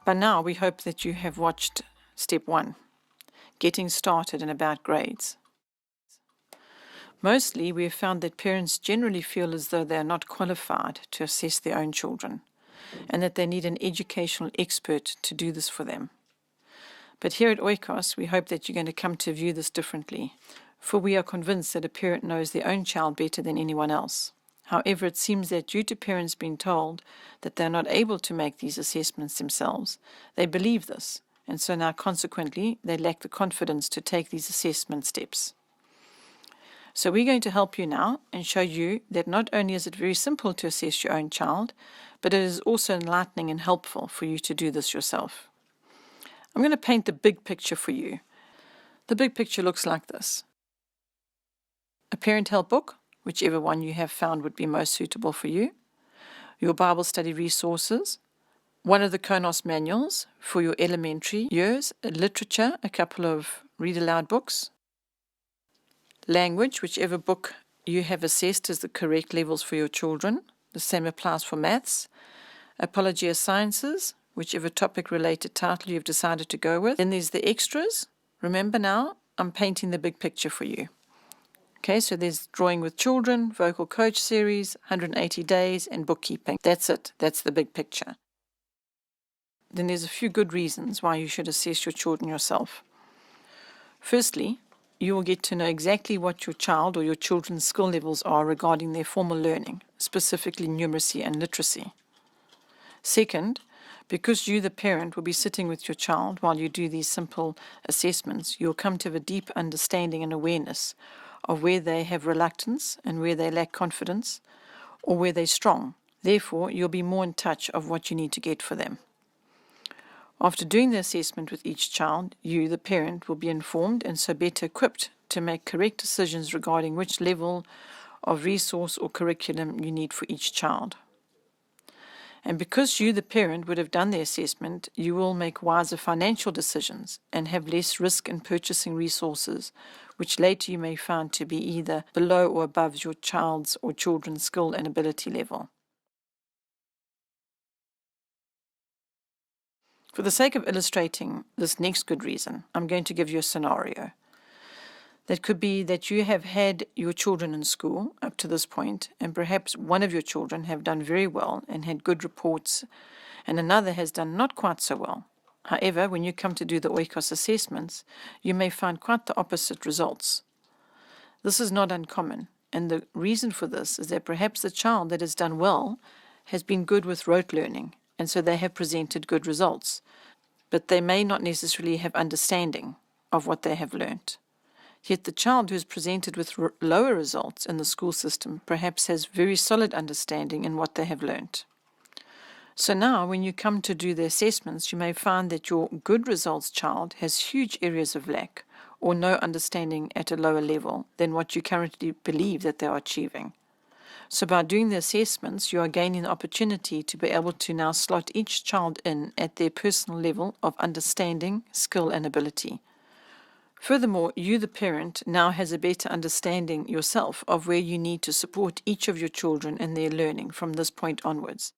By now, we hope that you have watched Step 1, Getting Started and About Grades. Mostly, we have found that parents generally feel as though they are not qualified to assess their own children, and that they need an educational expert to do this for them. But here at Oikos, we hope that you're going to come to view this differently, for we are convinced that a parent knows their own child better than anyone else. However, it seems that due to parents being told that they are not able to make these assessments themselves, they believe this, and so now consequently they lack the confidence to take these assessment steps. So we're going to help you now and show you that not only is it very simple to assess your own child, but it is also enlightening and helpful for you to do this yourself. I'm going to paint the big picture for you. The big picture looks like this. A parent help book, whichever one you have found would be most suitable for you, your Bible study resources, one of the Konos manuals for your elementary years, literature, a couple of read-aloud books, language, whichever book you have assessed as the correct levels for your children, the same applies for maths, Apology of Sciences, whichever topic-related title you've decided to go with. Then there's the extras. Remember now, I'm painting the big picture for you. Okay, so there's Drawing with Children, Vocal Coach Series, 180 Days, and Bookkeeping. That's it. That's the big picture. Then there's a few good reasons why you should assess your children yourself. Firstly, you will get to know exactly what your child or your children's skill levels are regarding their formal learning, specifically numeracy and literacy. Second, because you, the parent, will be sitting with your child while you do these simple assessments, you'll come to have a deep understanding and awareness of where they have reluctance and where they lack confidence, or where they're strong. Therefore, you'll be more in touch of what you need to get for them. After doing the assessment with each child, you, the parent, will be informed and so better equipped to make correct decisions regarding which level of resource or curriculum you need for each child. And because you, the parent, would have done the assessment, you will make wiser financial decisions and have less risk in purchasing resources, which later you may find to be either below or above your child's or children's skill and ability level. For the sake of illustrating this next good reason, I'm going to give you a scenario. That could be that you have had your children in school up to this point, and perhaps one of your children have done very well and had good reports, and another has done not quite so well. However, when you come to do the Oikos assessments, you may find quite the opposite results. This is not uncommon, and the reason for this is that perhaps the child that has done well has been good with rote learning, and so they have presented good results, but they may not necessarily have understanding of what they have learnt. Yet the child who is presented with lower results in the school system perhaps has very solid understanding in what they have learnt. So now, when you come to do the assessments, you may find that your good results child has huge areas of lack or no understanding at a lower level than what you currently believe that they are achieving. So by doing the assessments, you are gaining the opportunity to be able to now slot each child in at their personal level of understanding, skill, and ability. Furthermore, you, the parent, now has a better understanding yourself of where you need to support each of your children in their learning from this point onwards.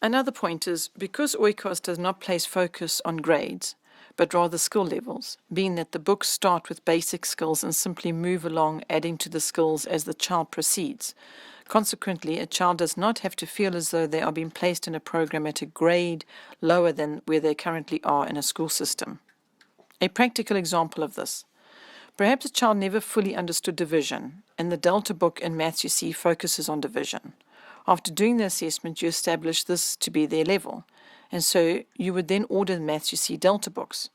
Another point is, because Oikos does not place focus on grades, but rather skill levels, being that the books start with basic skills and simply move along adding to the skills as the child proceeds. Consequently, a child does not have to feel as though they are being placed in a program at a grade lower than where they currently are in a school system. A practical example of this. Perhaps a child never fully understood division, and the Delta book in Maths you see focuses on division. After doing the assessment, you establish this to be their level, and so you would then order the Maths you see Delta books.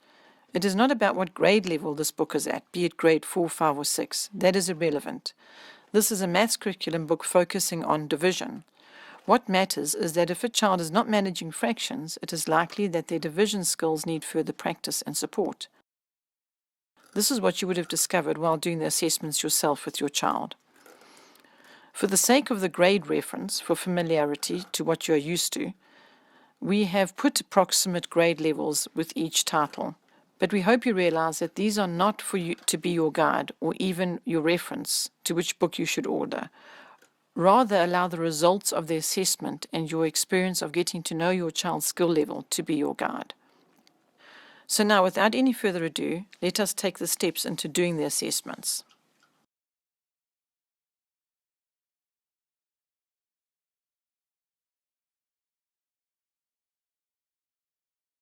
It is not about what grade level this book is at, be it grade 4, 5, or 6. That is irrelevant. This is a maths curriculum book focusing on division. What matters is that if a child is not managing fractions, it is likely that their division skills need further practice and support. This is what you would have discovered while doing the assessments yourself with your child. For the sake of the grade reference, for familiarity to what you are used to, we have put approximate grade levels with each title, but we hope you realize that these are not for you to be your guide or even your reference to which book you should order. Rather, allow the results of the assessment and your experience of getting to know your child's skill level to be your guide. So now, without any further ado, let us take the steps into doing the assessments.